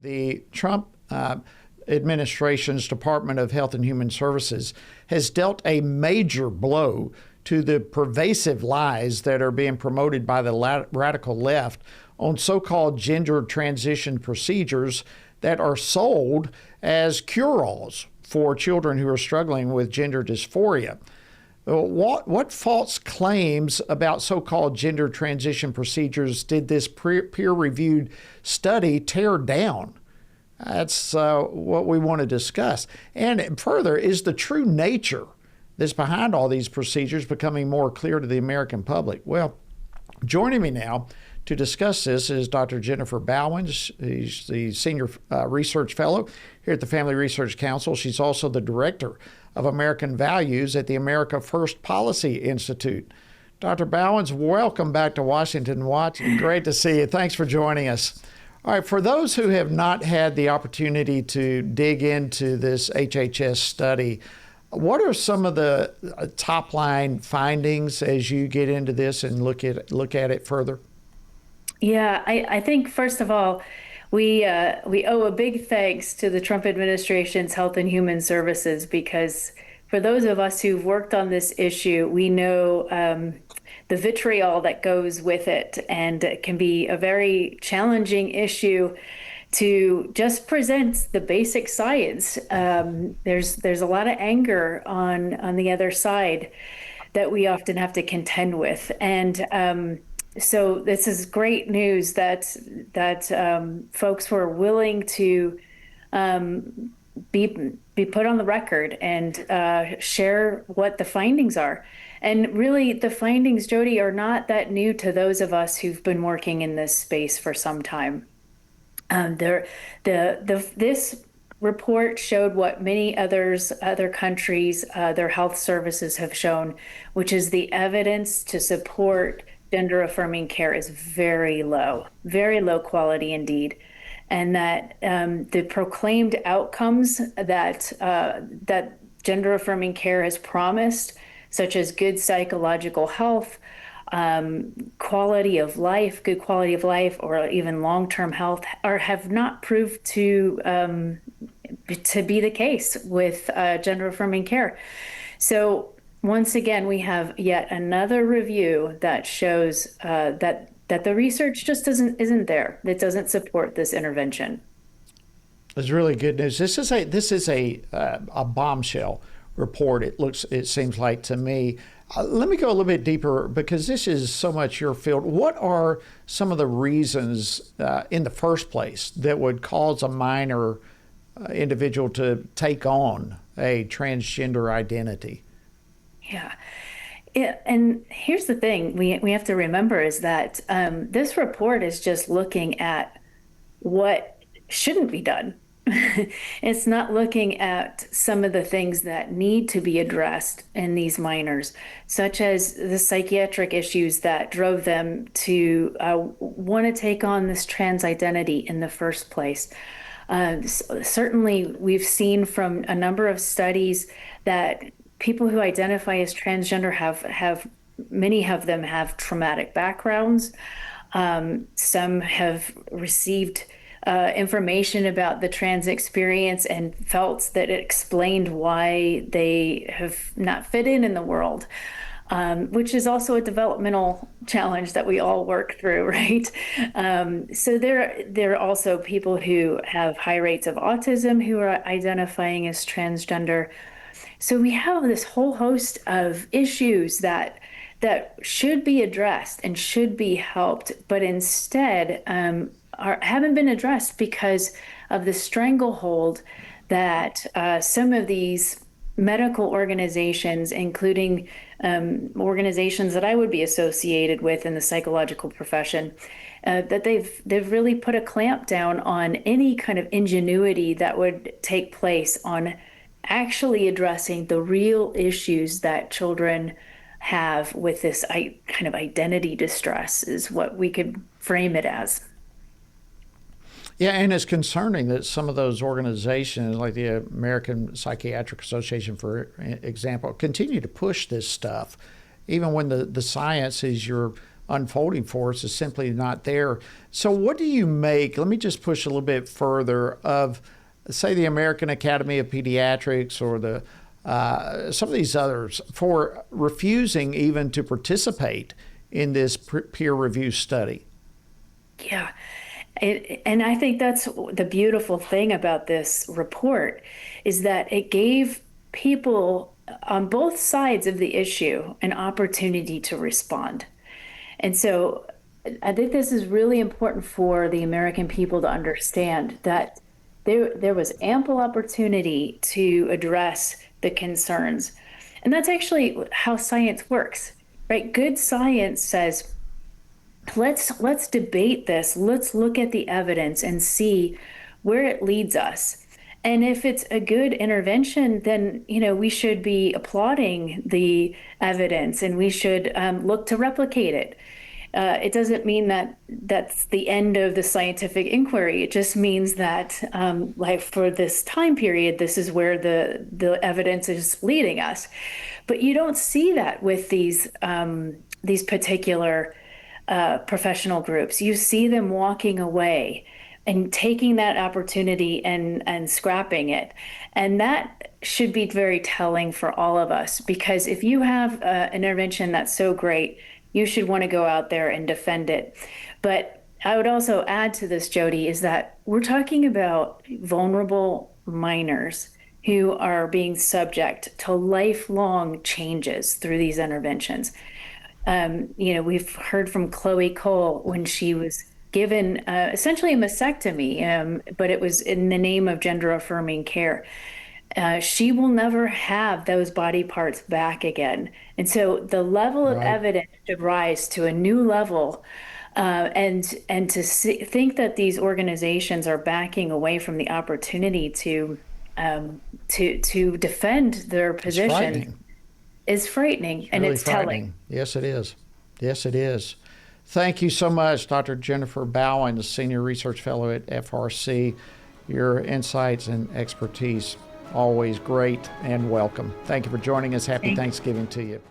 The Trump administration's Department of Health and Human Services has dealt a major blow to the pervasive lies that are being promoted by the radical left on so-called gender transition procedures that are sold as cure-alls for children who are struggling with gender dysphoria. What false claims about so-called gender transition procedures did this peer-reviewed study tear down? That's what we want to discuss. And further, is the true nature that's behind all these procedures becoming more clear to the American public? Well, joining me now to discuss this is Dr. Jennifer Bauwens. She's the Senior Research Fellow here at the Family Research Council. She's also the Director of American Values at the America First Policy Institute. Dr. Bauwens, welcome back to Washington Watch. Great to see you. Thanks for joining us. All right, for those who have not had the opportunity to dig into this HHS study, what are some of the top line findings as you get into this and look at it further? Yeah, I think first of all, we owe a big thanks to the Trump administration's Health and Human Services, because for those of us who've worked on this issue, we know the vitriol that goes with it, and it can be a very challenging issue to just present the basic science. There's a lot of anger on the other side that we often have to contend with, and so this is great news that folks were willing to be put on the record and share what the findings are. And really, the findings, Jody, are not that new to those of us who've been working in this space for some time. This report showed what many other countries, their health services have shown, which is the evidence to support gender affirming care is very low quality indeed. And that the proclaimed outcomes that gender affirming care has promised, such as good psychological health, good quality of life, or even long-term health, have not proved to be the case with gender affirming care. So once again, we have yet another review that shows that the research just isn't there. It doesn't support this intervention. It's really good news. This is a bombshell report. It seems like to me. Let me go a little bit deeper, because this is so much your field. What are some of the reasons in the first place that would cause a minor individual to take on a transgender identity? Yeah. And here's the thing we have to remember is that this report is just looking at what shouldn't be done. It's not looking at some of the things that need to be addressed in these minors, such as the psychiatric issues that drove them to want to take on this trans identity in the first place. Certainly, we've seen from a number of studies that people who identify as transgender have many of them have traumatic backgrounds. Some have received information about the trans experience and felt that it explained why they have not fit in the world, which is also a developmental challenge that we all work through, right? So there are also people who have high rates of autism who are identifying as transgender. So we have this whole host of issues that should be addressed and should be helped, but instead haven't been addressed because of the stranglehold that some of these medical organizations, including organizations that I would be associated with in the psychological profession, that they've really put a clamp down on any kind of ingenuity that would take place on actually addressing the real issues that children have with this kind of identity distress, is what we could frame it as. Yeah, and it's concerning that some of those organizations, like the American Psychiatric Association, for example, continue to push this stuff, even when the science, as you're unfolding for us is simply not there. So what do you make, let me just push a little bit further, of, say, the American Academy of Pediatrics or the some of these others for refusing even to participate in this peer review study? Yeah. And I think that's the beautiful thing about this report, is that it gave people on both sides of the issue an opportunity to respond. And so I think this is really important for the American people to understand that there was ample opportunity to address the concerns. And that's actually how science works, right? Good science says, let's debate this. Let's look at the evidence and see where it leads us. And if it's a good intervention, then we should be applauding the evidence, and we should look to replicate it. It doesn't mean that that's the end of the scientific inquiry. It just means that, like, for this time period, this is where the evidence is leading us. But you don't see that with these particular professional groups. You see them walking away and taking that opportunity and scrapping it. And that should be very telling for all of us, because if you have an intervention that's so great, you should want to go out there and defend it. But I would also add to this, Jody, is that we're talking about vulnerable minors who are being subject to lifelong changes through these interventions. We've heard from Chloe Cole when she was given essentially a mastectomy, but it was in the name of gender affirming care. She will never have those body parts back again. And so the level of evidence should rise to a new level. And to think that these organizations are backing away from the opportunity to defend their position is frightening, and really it's telling. Yes, it is. Yes, it is. Thank you so much, Dr. Jennifer Bauwens, Senior Research Fellow at FRC. Your insights and expertise, always great and welcome. Thank you for joining us. Happy Thanksgiving to you.